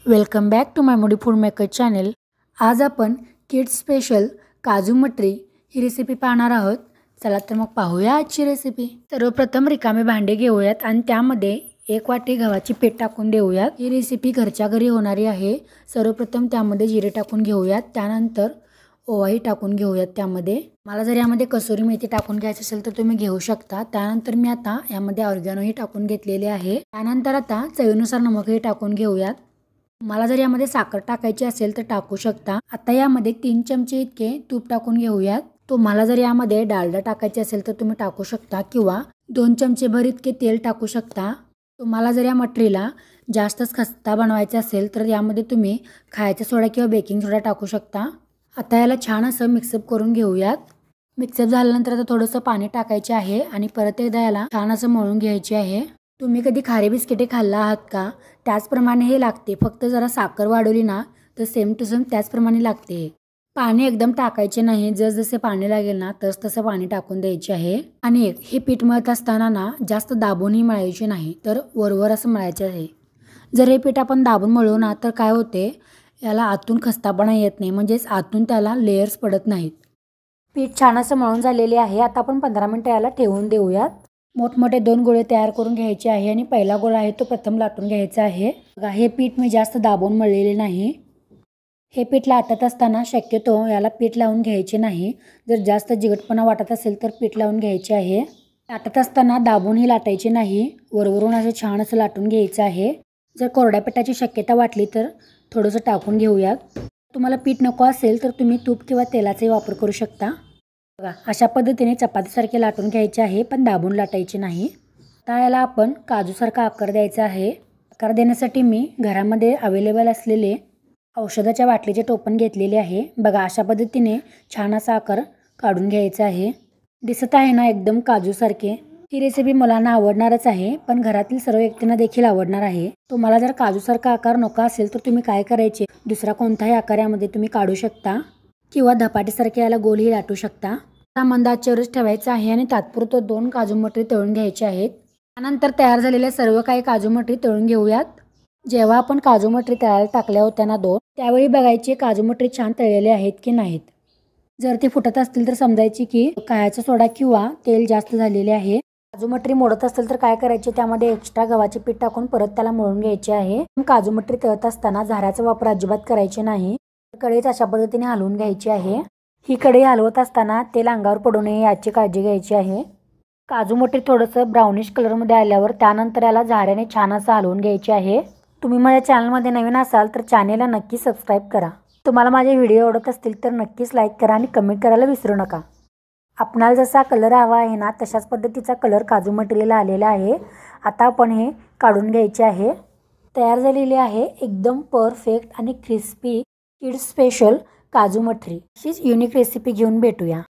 Welcome back to my Modi food maker channel. आज आपण kids special काजू मटरी ही रेसिपी पाहणार आहोत। चला तर मग पाहूया आजची रेसिपी। सर्वप्रथम रिकामे भांडे घेऊयात आणि त्यामध्ये 1 वाटी गव्हाची पीठ टाकून देऊयात। ही रेसिपी घरच्या घरी होणारी आहे। सर्वप्रथम त्यामध्ये जिरे टाकून घेऊयात, त्यानंतर ओवाही टाकून घेऊयात। त्यामध्ये मला जर यामध्ये कसुरी मेथी टाकून घ्यायची असेल तर तुम्ही घेऊ शकता। त्यानंतर मी आता यामध्ये ऑर्गॅनोही टाकून घेतलेले आहे। त्यानंतर आता चवीनुसार नमकही टाकून घेऊयात। मला जर यामध्ये साखर टाकायची असेल तर टाकू शकता। आता यामध्ये 3 चमचे इतके तूप टाकून घेऊयात। तुम्हाला जर यामध्ये डालडा टाकायचे असेल तर तुम्ही टाकू शकता किंवा 2 चमचे भर इतके तेल टाकू शकता। तुम्हाला जर या मटरीला जास्तच खस्ता बनवायचा असेल तर यामध्ये तुम्ही खायचा सोडा किंवा बेकिंग सोडा टाकू शकता। आता याला छान असं मिक्सअप करून घेऊयात। मिक्सअप झाल्यानंतर आता थोडंसं पाणी टाकायचे आहे आणि परत एकदा याला छान असं मळून घ्यायचे आहे। तुम्ही कधी खारी बिस्किटे खाल्ला आहात का? त्याचप्रमाणे हे लागते, फक्त जरा साखर वाढवली ना तर सेम टू सेम त्याचप्रमाणे लागते। पाणी एकदम टाकायचे नाही, जसजसे पाणी लागेल ना तसं पाणी टाकून द्यायचे आहे। आणि हे पीठ मळत असताना ना जास्त दाबूनही मळायचे नाही, तर वरवर असं मळायचे आहे। जर हे पीठ आपण दाबून मळलो ना तर काय होते, याला आतून खस्तापणा येत नाही, म्हणजेच आतून त्याला लेयर्स पडत नाहीत। पीठ छान असं मळून झालेले आहे। आता आपण 15 मिनिटं याला ठेवून देऊयात। मोठमोठे 2 गोळे तयार करून घ्यायचे आहे आणि पहिला गोळा आहे तो प्रथम लाटून घ्यायचा आहे। बघा, हे पीठ मी जास्त दाबून मळलेले नाही। हे पीठ लाटत असताना शक्यतो याला पीठ लावून घ्यायचे नाही। जर जास्त जिगटपणा वाटत असेल तर पीठ लावून घ्यायचे आहे। लाटत असताना दाबूनही लाटायचे नाही, वरवरून असं छान असं लाटून घ्यायचं आहे। जर कोरड्या पिठाची शक्यता वाटली तर थोडंसं टाकून घेऊयात। तुम्हाला पीठ नको असेल तर तुम्ही तूप किंवा तेलाचाही वापर करू शकता। बघा, अशा पद्धतीने चपातीसारखे लाटून घ्यायचे आहे, पण दाबून लाटायचे नाही। आता याला आपण काजूसारखा आकार द्यायचा आहे। आकार देण्यासाठी मी घरामध्ये अवेलेबल असलेले औषधाच्या बाटलीचे टोपण घेतलेले आहे। बघा, अशा पद्धतीने छान असा आकार काढून घ्यायचा आहे। दिसत आहे ना एकदम काजूसारखे। ही रेसिपी मुलांना आवडणारच आहे, पण घरातील सर्व व्यक्तींना देखील आवडणार आहे। तुम्हाला जर काजूसारखा आकार नको असेल तर तुम्ही काय करायचे, दुसरा कोणताही आकार यामध्ये तुम्ही काढू शकता किंवा धपाटीसारखे याला गोलही लाटू शकता। मंद आचेवरच ठेवायचा आहे आणि तात्पुरतं 2 काजू मटरी तळून घ्यायचे आहेत। त्यानंतर तयार झालेल्या सर्व काही काजू मटरी तळून घेऊयात। जेव्हा आपण काजू मटरी तळायला टाकल्या होत्या ना 2, त्यावेळी बघायचे काजू मटरी छान तळलेले आहेत की नाहीत। जर ते फुटत असतील तर समजायची की खायचा सोडा किंवा तेल जास्त झालेले आहे। काजू मटरी मोडत असतील तर काय करायचे, त्यामध्ये एक्स्ट्रा गव्हाचे पीठ टाकून परत त्याला मळून घ्यायचे आहे। काजू मटरी तळत असताना झाऱ्याचा वापर अजिबात करायचे नाही। कढईत अशा पद्धतीने हलवून घ्यायची आहे। ही कढई हलवत असताना तेल अंगावर पडू नये याची काळजी घ्यायची आहे। काजू मटरी थोडंसं ब्राउनिश कलरमध्ये आल्यावर त्यानंतर याला झाऱ्याने छान असं हलवून घ्यायचे आहे। तुम्ही माझ्या चॅनलमध्ये नवीन असाल तर चॅनेलला नक्की सबस्क्राईब करा। तुम्हाला माझे व्हिडिओ आवडत असतील तर नक्कीच लाईक करा आणि कमेंट करायला विसरू नका। आपणाला जसा कलर हवा आहे ना तशाच पद्धतीचा कलर काजू मटरीला आलेला आहे। आता आपण हे काढून घ्यायचे आहे। तयार झालेली आहे एकदम परफेक्ट आणि क्रिस्पी किड्स स्पेशल काजू मटरी। अशीच युनिक रेसिपी घेऊन भेटूया।